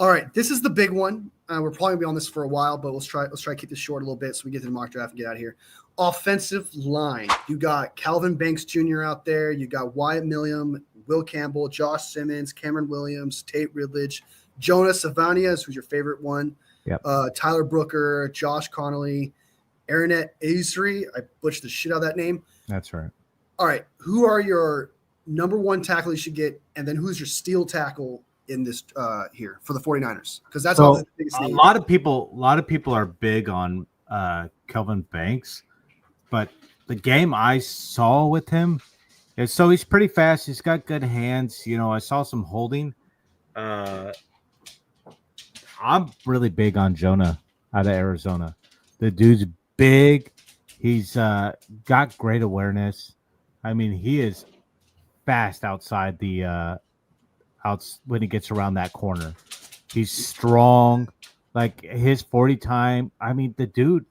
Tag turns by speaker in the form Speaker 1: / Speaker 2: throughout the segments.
Speaker 1: All right, this is the big one. We're probably gonna be on this for a while, but let's try to keep this short a little bit so we get to the mock draft and get out of here. Offensive line. You got Calvin Banks Jr. out there. You got Wyatt Milliam, Will Campbell, Josh Simmons, Cameron Williams, Tate Ridledge, Jonas Savanias, who's your favorite one.
Speaker 2: Yep.
Speaker 1: Tyler Brooker, Josh Connolly, Aaronette Azri. I butchered the shit out of that name.
Speaker 2: That's right.
Speaker 1: All right, who are your number one tackle you should get, and then who's your steal tackle in this here for the 49ers? Because that's all the biggest
Speaker 2: a
Speaker 1: name.
Speaker 2: lot of people are big on Kelvin Banks, but the game I saw with him is so he's pretty fast. He's got good hands. You know, I saw some holding. I'm really big on Jonah out of Arizona. The dude's big. He's got great awareness. I mean, he is fast outside the when he gets around that corner. He's strong. Like his 40 time. I mean, the dude,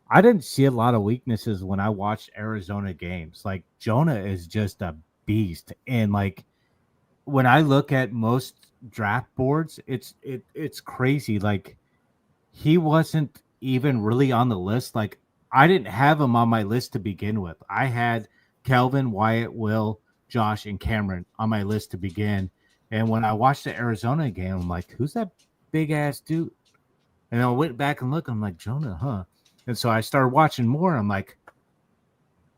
Speaker 2: I didn't see a lot of weaknesses when I watched Arizona games. Like Jonah is just a beast. And like when I look at most draft boards, it's crazy. Like he wasn't even really on the list. Like I didn't have him on my list to begin with. I had Kelvin, Wyatt, Will, Josh, and Cameron on my list to begin. And when I watched the Arizona game, I'm like, who's that big ass dude? And I went back and looked, I'm like, Jonah, huh? And so I started watching more. I'm like,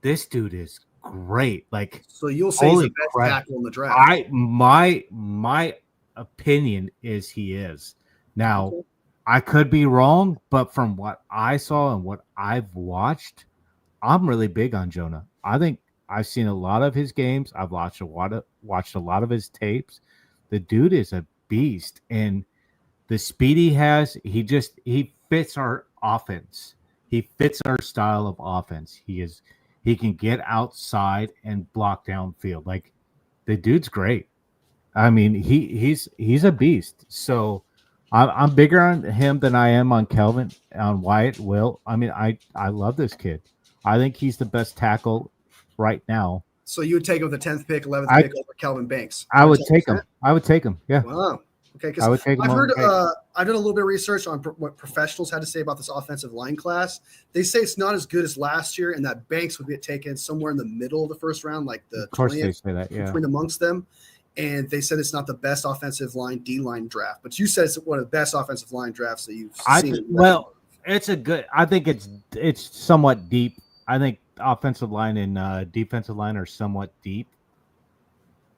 Speaker 2: this dude is great. Like,
Speaker 1: so you'll say he's the best tackle in the draft.
Speaker 2: My opinion is he is. Now,
Speaker 1: Okay.
Speaker 2: I could be wrong, but from what I saw and what I've watched, I'm really big on Jonah. I think I've seen a lot of his games. I've watched a lot of his tapes. The dude is a beast, and the speed he has, he fits our offense. He fits our style of offense. He can get outside and block downfield. Like the dude's great. I mean, he's a beast. So I'm bigger on him than I am on Kelvin, on Wyatt, Will. I mean, I love this kid. I think he's the best tackle right now.
Speaker 1: So you would take him with the 10th pick, 11th pick over Kelvin Banks?
Speaker 2: I would take him. I would take him. Yeah.
Speaker 1: Wow. Okay.
Speaker 2: I would take him.
Speaker 1: I've heard. I've done a little bit of research on what professionals had to say about this offensive line class. They say it's not as good as last year, and that Banks would get taken somewhere in the middle of the first round, like the
Speaker 2: Of course
Speaker 1: 20th,
Speaker 2: they say that. Yeah.
Speaker 1: between amongst them. And they said it's not the best offensive line D-line draft, but you said it's one of the best offensive line drafts that you've seen.
Speaker 2: Well, it's a good. I think it's somewhat deep. I think offensive line and defensive line are somewhat deep,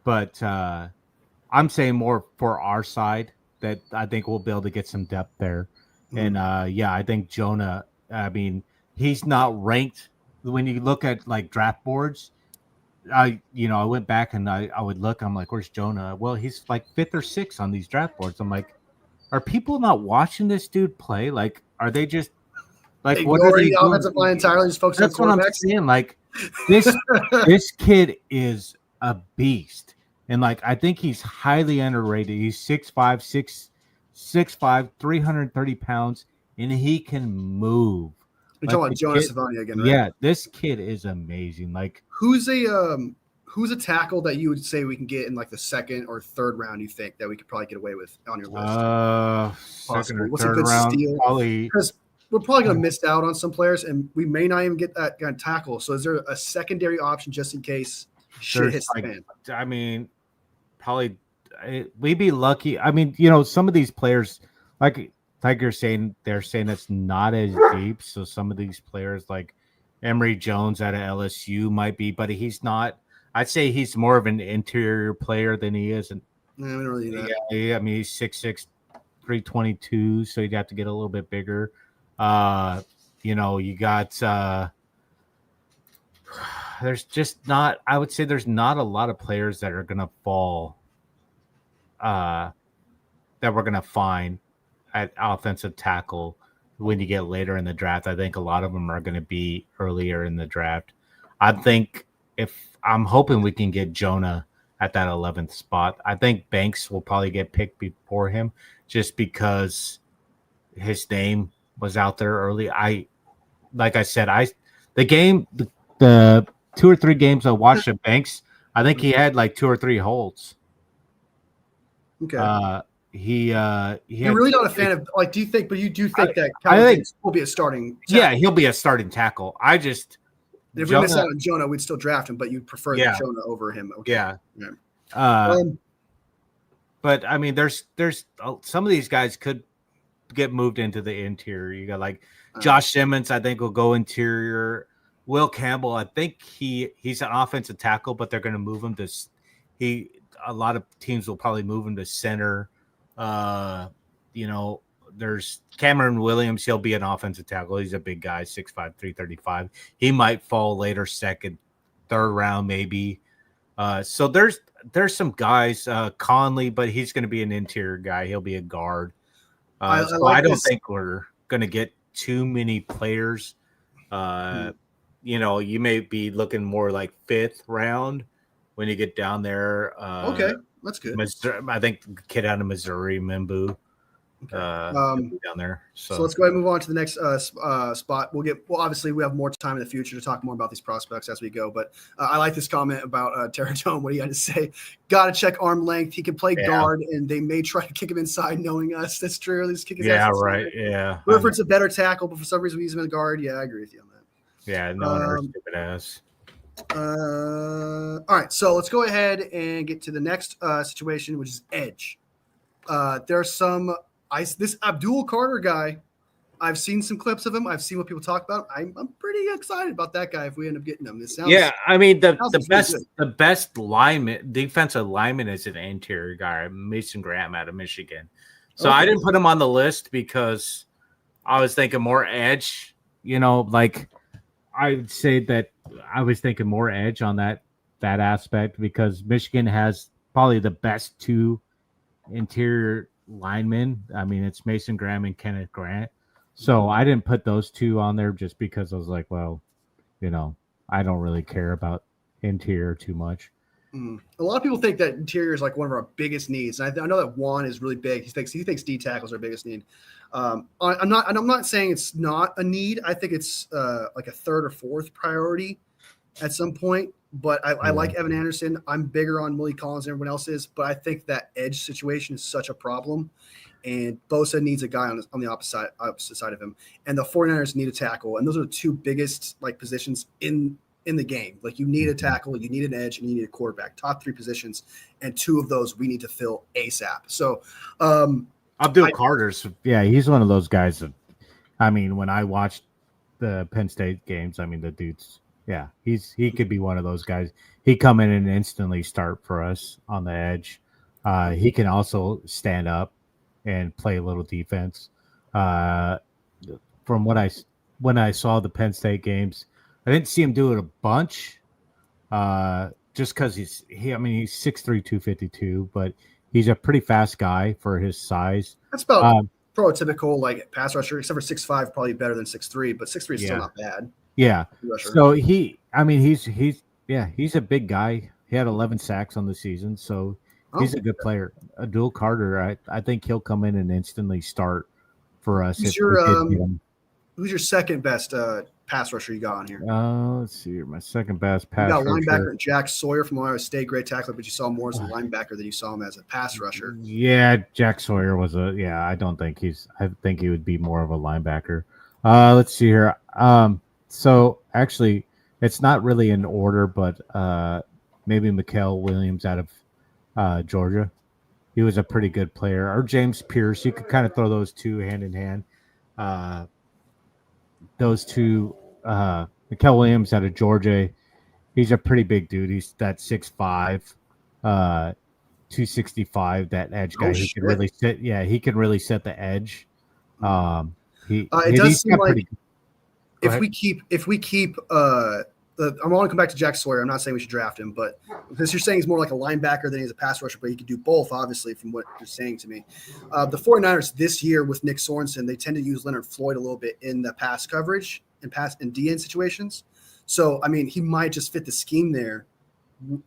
Speaker 2: but I'm saying more for our side that I think we'll be able to get some depth there. And yeah, I think Jonah. I mean, he's not ranked when you look at like draft boards. I went back and I would look. I'm like, where's Jonah? Well, he's like 5th or 6th on these draft boards. I'm like, are people not watching this dude play? Like, are they just like what are they
Speaker 1: the offensive line entirely? Just focus on
Speaker 2: That's what I'm saying. Like this kid is a beast, and like I think he's highly underrated. He's 6'5", 330 pounds, and he can move.
Speaker 1: You're talking about Jonas Savania again, right?
Speaker 2: Yeah, this kid is amazing. Like
Speaker 1: who's a tackle that you would say we can get in like the 2nd or 3rd round? You think that we could probably get away with on your list?
Speaker 2: 2nd or
Speaker 1: What's
Speaker 2: 3rd
Speaker 1: a good
Speaker 2: round,
Speaker 1: steal?
Speaker 2: probably.
Speaker 1: Because we're probably going to miss out on some players, and we may not even get that kind of tackle. So is there a secondary option just in case shit hits the fan?
Speaker 2: I mean, probably we'd be lucky. I mean, some of these players, like you're saying, they're saying it's not as deep. So some of these players like Emory Jones out of LSU might be, but he's not. I'd say he's more of an interior player than he is. And
Speaker 1: we don't really do that.
Speaker 2: Yeah, I mean, he's 6'6", 322, so you'd have to get a little bit bigger. You got there's just not. I would say there's not a lot of players that are gonna fall. That we're gonna find at offensive tackle when you get later in the draft. I think a lot of them are going to be earlier in the draft. I think I'm hoping we can get Jonah at that 11th spot. I think Banks will probably get picked before him just because his name was out there early. The 2 or 3 games I watched at Banks, I think he had like 2 or 3 holds.
Speaker 1: Okay. You're really not a fan of like. Do you think? But you do think that
Speaker 2: I
Speaker 1: Calvin
Speaker 2: think-
Speaker 1: Banks will be a starting?
Speaker 2: Yeah, he'll be a starting tackle. I just
Speaker 1: And if we miss out on Jonah, we'd still draft him, but you'd prefer Jonah over him. Okay.
Speaker 2: Yeah.
Speaker 1: Yeah.
Speaker 2: But I mean, there's some of these guys could get moved into the interior. You got like Josh Simmons, I think will go interior. Will Campbell, I think he's an offensive tackle, but they're going to move him to a lot of teams will probably move him to center. There's Cameron Williams. He'll be an offensive tackle. He's a big guy, 6'5", 335. He might fall later, second, third round, maybe. So there's some guys, Conley, but he's going to be an interior guy. He'll be a guard. I don't think we're going to get too many players. You may be looking more like fifth round when you get down there.
Speaker 1: Okay, that's good.
Speaker 2: I think the kid out of Missouri, Mimbu, down there. So
Speaker 1: let's go ahead and move on to the next spot. Obviously we have more time in the future to talk more about these prospects as we go. But I like this comment about Terratone. What do you got to say? Got to check arm length. He can play guard, and they may try to kick him inside, knowing us. That's true. Let's kick his ass inside.
Speaker 2: Right. Yeah.
Speaker 1: Burford's a better tackle, but for some reason we use him in the guard. Yeah, I agree with you on that.
Speaker 2: Yeah, no, stupid ass.
Speaker 1: All right, so let's go ahead and get to the next situation, which is edge. There's some this Abdul Carter guy. I've seen some clips of him. I've seen what people talk about. I'm pretty excited about that guy if we end up getting him.
Speaker 2: I mean the best lineman, defensive lineman is an interior guy, Mason Graham out of Michigan. So I didn't put him on the list because I was thinking more edge. Like I would say that I was thinking more edge on that aspect because Michigan has probably the best two interior linemen. I mean, it's Mason Graham and Kenneth Grant. So I didn't put those two on there just because I was like, well, I don't really care about interior too much.
Speaker 1: A lot of people think that interior is like one of our biggest needs. And I know that Juan is really big. He thinks D tackle is our biggest need. I'm not saying it's not a need. I think it's like a third or fourth priority at some point. But I like Evan Anderson. I'm bigger on Willie Collins than everyone else is. But I think that edge situation is such a problem. And Bosa needs a guy on the opposite side of him. And the 49ers need a tackle. And those are the two biggest positions in the game. Like you need a tackle, you need an edge, and you need a quarterback. Top three positions. And two of those we need to fill ASAP. So
Speaker 2: Abdul Carter's, he's one of those guys that, I mean, when I watched the Penn State games, I mean, the dude's, he could be one of those guys. He'd come in and instantly start for us on the edge. He can also stand up and play a little defense. From when I saw the Penn State games, I didn't see him do it a bunch, just because he's 6'3", 252, but he's a pretty fast guy for his size.
Speaker 1: That's about prototypical pass rusher, except for 6'5", probably better than 6'3", but 6'3" is still not bad.
Speaker 2: Yeah. So he's a big guy. He had 11 sacks on the season, so he's a good player. Abdul Carter, I think he'll come in and instantly start for us.
Speaker 1: Who's your second best pass rusher you got on here?
Speaker 2: Let's see here. My second best pass rusher.
Speaker 1: You got linebacker Jack Sawyer from Ohio State, great tackler, but you saw him more as a linebacker than you saw him as a pass rusher.
Speaker 2: Yeah, Jack Sawyer was I think he would be more of a linebacker. Let's see here. So actually, it's not really in order, but maybe Mikael Williams out of Georgia. He was a pretty good player. Or James Pierce. You could kind of throw those two hand in hand. Those two, Mikael Williams out of Georgia. He's a pretty big dude. He's that 6'5", 265. That edge guy. He can really sit. Yeah, he can really set the edge.
Speaker 1: It does seem like if we keep I want to come back to Jack Sawyer. I'm not saying we should draft him, but because you're saying he's more like a linebacker than he's a pass rusher, but he could do both, obviously, from what you're saying to me. The 49ers this year with Nick Sorensen, they tend to use Leonard Floyd a little bit in the pass coverage and DN situations. So, I mean, he might just fit the scheme there.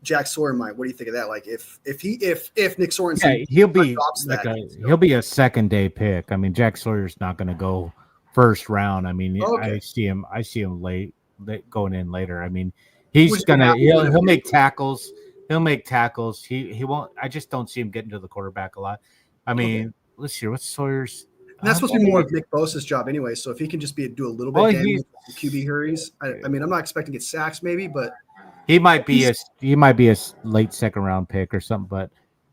Speaker 1: Jack Sawyer might. What do you think of that? Like if Nick Sorensen,
Speaker 2: he'll be a second day pick. I mean, Jack Sawyer's not going to go first round. I mean, I see him late going in later. I mean, he'll make tackles. He won't. I just don't see him getting to the quarterback a lot. I
Speaker 1: Okay.
Speaker 2: mean, let's see, what's Sawyer's?
Speaker 1: And that's supposed to be more of Nick Bosa's job anyway. So if he can just do a little bit damage with QB hurries, I mean, I'm not expecting to get sacks maybe, but
Speaker 2: he might be a late second round pick or something. But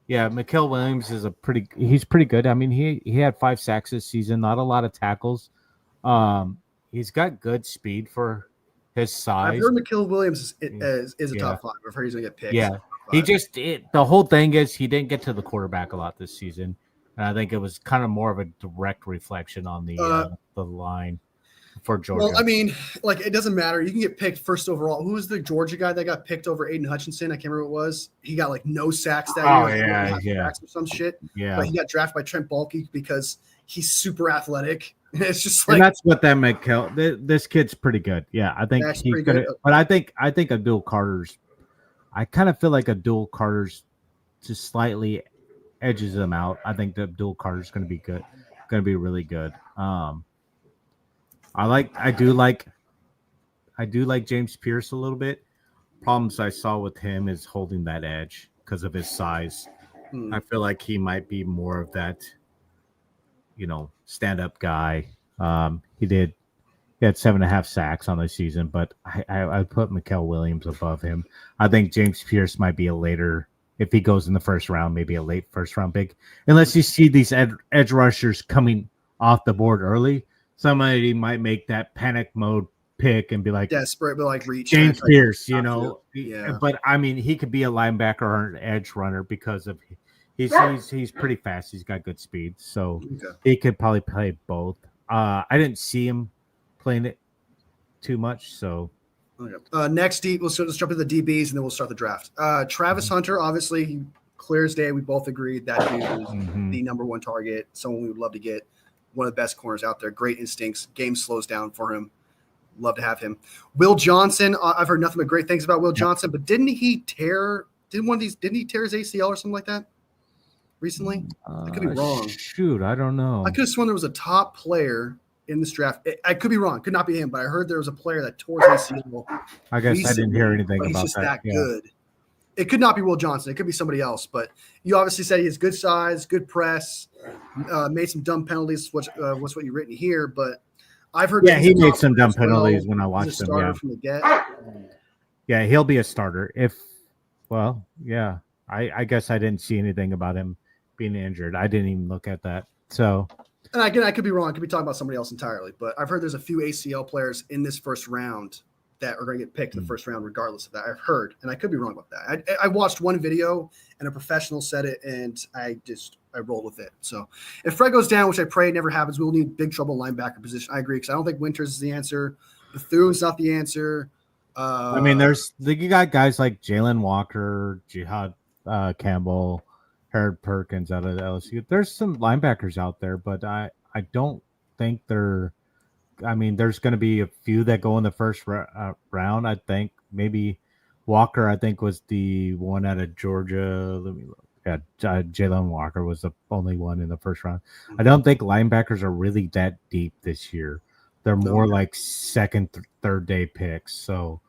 Speaker 2: yeah, Mikael Williams is he's pretty good. I mean, he had 5 sacks this season, not a lot of tackles. He's got good speed for his size.
Speaker 1: I've heard Mikael Williams is a top 5. I've heard he's gonna get picked.
Speaker 2: Yeah, the whole thing is he didn't get to the quarterback a lot this season, and I think it was kind of more of a direct reflection on the line for Georgia.
Speaker 1: Well, I mean, like it doesn't matter. You can get picked first overall. Who was the Georgia guy that got picked over Aiden Hutchinson? I can't remember what it was. He got like no sacks that year. Sacks or some shit.
Speaker 2: Yeah,
Speaker 1: but he got drafted by Trent Baalke because he's super athletic. It's just like,
Speaker 2: and that's what that Mikael. This kid's pretty good. Yeah, I think he's good. But I think Abdul Carter's. I kind of feel like Abdul Carter's just slightly edges him out. I think that Abdul Carter's going to be good, going to be really good. I do like James Pierce a little bit. Problems I saw with him is holding that edge because of his size. I feel like he might be more of that, stand-up guy. He had 7.5 sacks on the season, but I put Mikael Williams above him. I think James Pierce might be a later, if he goes in the first round, maybe a late first round pick. Unless you see these edge rushers coming off the board early, somebody might make that panic mode pick and be like
Speaker 1: desperate, but like reach
Speaker 2: James Pierce,
Speaker 1: Yeah.
Speaker 2: But I mean, he could be a linebacker or an edge runner because of he's pretty fast. He's got good speed, so he could probably play both. I didn't see him playing it too much, so
Speaker 1: next let's jump into the DBs and then we'll start the draft. Travis Hunter, obviously, he clear as day. We both agreed that dude is the number one target, someone we would love to get. One of the best corners out there, great instincts. Game slows down for him. Love to have him. Will Johnson, I've heard nothing but great things about Will Johnson, but didn't he tear his ACL or something like that recently? I could be wrong.
Speaker 2: Shoot, I don't know.
Speaker 1: I could have sworn there was a top player in this draft. I could be wrong. Could not be him, but I heard there was a player that tore his ACL.
Speaker 2: I guess I didn't hear anything about
Speaker 1: he's just that good. It could not be Will Johnson. It could be somebody else, but you obviously said he has good size, good press, made some dumb penalties, which what's what you've written here, but I've heard
Speaker 2: he made some dumb penalties when I watched him.
Speaker 1: From the get.
Speaker 2: Yeah, he'll be a starter. I guess I didn't see anything about him being injured. I didn't even look at that. So,
Speaker 1: and again, I could be wrong. I could be talking about somebody else entirely, but I've heard there's a few ACL players in this first round that are going to get picked in the first round, regardless of that. I've heard, and I could be wrong about that. I watched one video and a professional said it, and I rolled with it. So if Fred goes down, which I pray never happens, we'll need big trouble linebacker position. I agree, because I don't think Winters is the answer. Bethune's not the answer.
Speaker 2: I mean, you got guys like Jalen Walker, Jihad Campbell, Harold Perkins out of LSU. There's some linebackers out there, but I don't think they're. I mean, there's going to be a few that go in the first round. I think maybe Walker, I think, was the one out of Georgia. Let me look. Yeah, Jalen Walker was the only one in the first round. I don't think linebackers are really that deep this year. They're more like second, third day picks. So,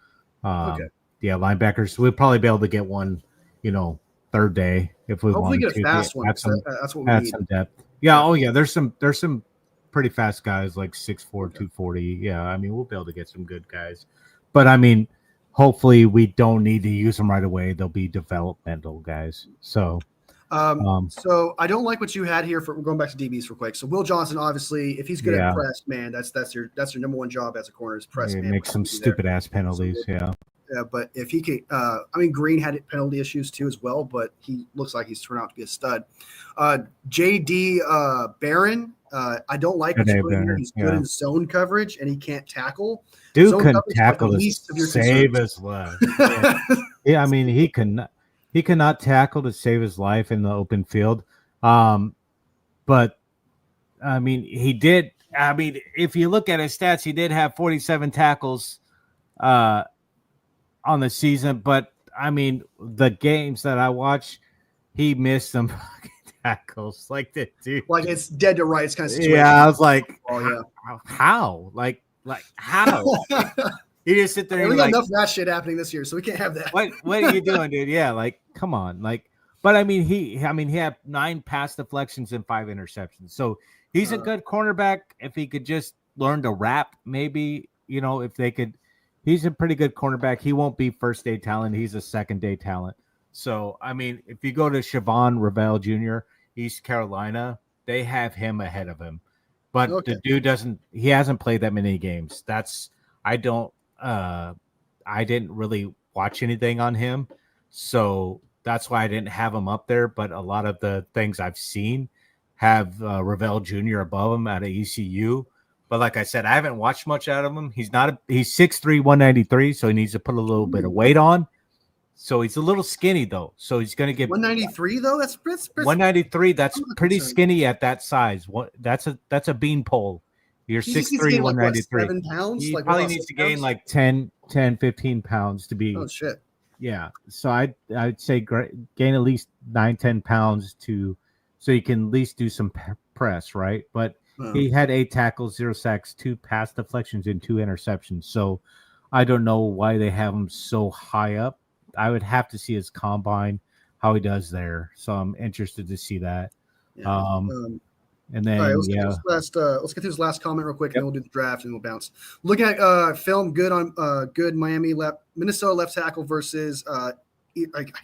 Speaker 2: linebackers, we'll probably be able to get one, third day if we want to.
Speaker 1: Get a fast one. That's what we
Speaker 2: need.
Speaker 1: Some
Speaker 2: depth. Yeah. Oh, yeah. There's some pretty fast guys like 6'4", 240. Yeah, I mean, we'll be able to get some good guys. But, I mean, hopefully we don't need to use them right away. They'll be developmental guys. So
Speaker 1: so I don't like what you had here for going back to DBs real quick. So Will Johnson, obviously, if he's good at press, man, that's your number one job as a corner is press. Man,
Speaker 2: make some stupid ass penalties. Yeah,
Speaker 1: but if he can, I mean, Green had penalty issues too as well, but he looks like he's turned out to be a stud. JD Barron. I don't like what you're putting here. He's good in zone coverage, and he can't tackle.
Speaker 2: Dude can tackle to save his life. I mean, he cannot tackle to save his life in the open field. But I mean, he did. I mean, if you look at his stats, he did have 47 tackles on the season. But I mean, the games that I watched, he missed some tackles like that, dude.
Speaker 1: Like it's dead to rights kind of situation.
Speaker 2: Yeah, I was like, how? Like how? You just sit there.
Speaker 1: We got enough of that shit happening this year, so we can't have that.
Speaker 2: What are you doing, dude? Yeah, like come on, like But I mean, he had 9 pass deflections and 5 interceptions. So he's a good cornerback. If he could just learn to wrap, maybe, if they could, he's a pretty good cornerback. He won't be first day talent. He's a second day talent. So, I mean, if you go to Siobhan Ravel Jr., East Carolina, they have him ahead of him. But the dude he hasn't played that many games. I didn't really watch anything on him. So that's why I didn't have him up there. But a lot of the things I've seen have Ravel Jr. above him at ECU. But like I said, I haven't watched much out of him. He's 6'3", 193, so he needs to put a little bit of weight on. So he's a little skinny though. So he's going to get
Speaker 1: 193 though. That's
Speaker 2: 193. That's pretty skinny at that size. That's a beanpole. You're 6'3", 193.
Speaker 1: 7 pounds.
Speaker 2: He probably needs to gain like 10, 15 pounds to be.
Speaker 1: Oh shit.
Speaker 2: Yeah. So I'd say gain at least 9, 10 pounds so you can at least do some press, right? But he had 8 tackles, 0 sacks, 2 pass deflections, and 2 interceptions. So I don't know why they have him so high up. I would have to see his combine, how he does there. So I'm interested to see that.
Speaker 1: Yeah.
Speaker 2: And then
Speaker 1: let's get through this last comment real quick, and then we'll do the draft and we'll bounce. Looking at film, good Miami Minnesota left tackle versus I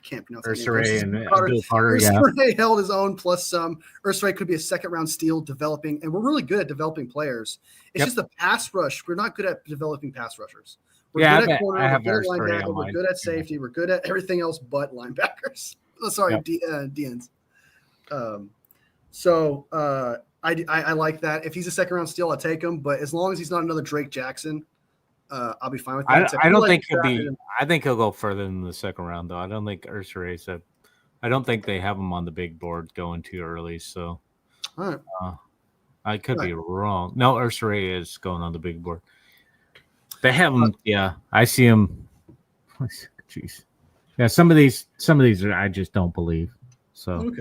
Speaker 1: can't pronounce it.
Speaker 2: Ursay and Abdul Carter.
Speaker 1: Ursay held his own plus some. Ursay could be a second round steal developing, and we're really good at developing players. It's just the pass rush. We're not good at developing pass rushers. We're good at corner, we're good at linebacker, we're good at safety, we're good at everything else but linebackers. DNs. So I like that. If he's a second round steal, I'll take him. But as long as he's not another Drake Jackson, I'll be fine with that.
Speaker 2: I don't think he'll be. I think he'll go further than the second round, though. I don't think Ursay said. I don't think they have him on the big board going too early. So, I could be wrong. No, Ursay is going on the big board. They have him. Yeah, I see him. Jeez. Yeah, some of these I just don't believe. So. Okay.